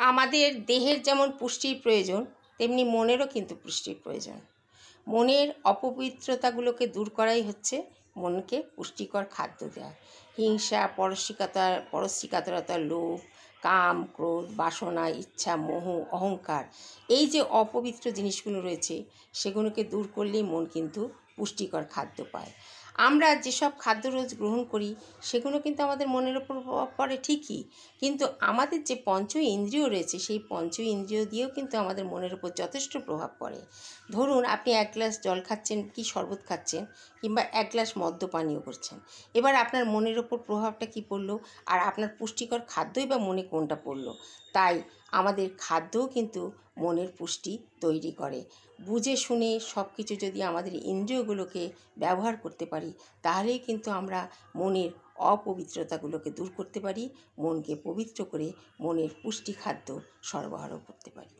আমাদের দেহের যেমন পুষ্টির প্রয়োজন, তেমনি মনেরও কিন্তু পুষ্টির প্রয়োজন। মনের অপবিত্রতাগুলোকে দূর করাই হচ্ছে মনকে পুষ্টিকর খাদ্য দেওয়া। হিংসা, পরশ্রীকাতরতা, লোভ, কাম, ক্রোধ, বাসনা, ইচ্ছা, মোহ, অহংকার, এই যে অপবিত্র জিনিসগুলো রয়েছে, সেগুলোকে দূর করলেই মন কিন্তু পুষ্টিকর খাদ্য পায়। আমরা যেসব খাদ্য রোজ গ্রহণ করি সেগুলো কিন্তু আমাদের মনের ওপর প্রভাব পড়ে ঠিকই, কিন্তু আমাদের যে পঞ্চ ইন্দ্রিয় রয়েছে সেই পঞ্চ ইন্দ্রিয় দিয়েও কিন্তু আমাদের মনের ওপর যথেষ্ট প্রভাব পড়ে। ধরুন আপনি এক গ্লাস জল খাচ্ছেন কি শরবত খাচ্ছেন, কিংবা এক গ্লাস মদ্য পানীয় করছেন, এবার আপনার মনের ওপর প্রভাবটা কি পড়লো, আর আপনার পুষ্টিকর খাদ্যই বা মনে কোনটা পড়লো। তাই আমাদের খাদ্যও কিন্তু মনের পুষ্টি তৈরি করে। বুঝে শুনে সব কিছু যদি আমাদের ইন্দ্রিয়গুলোকে ব্যবহার করতে পারি, তাহলেই কিন্তু আমরা মনের অপবিত্রতাগুলোকে দূর করতে পারি, মনকে পবিত্র করে মনের পুষ্টি খাদ্য সরবরাহ করতে পারি।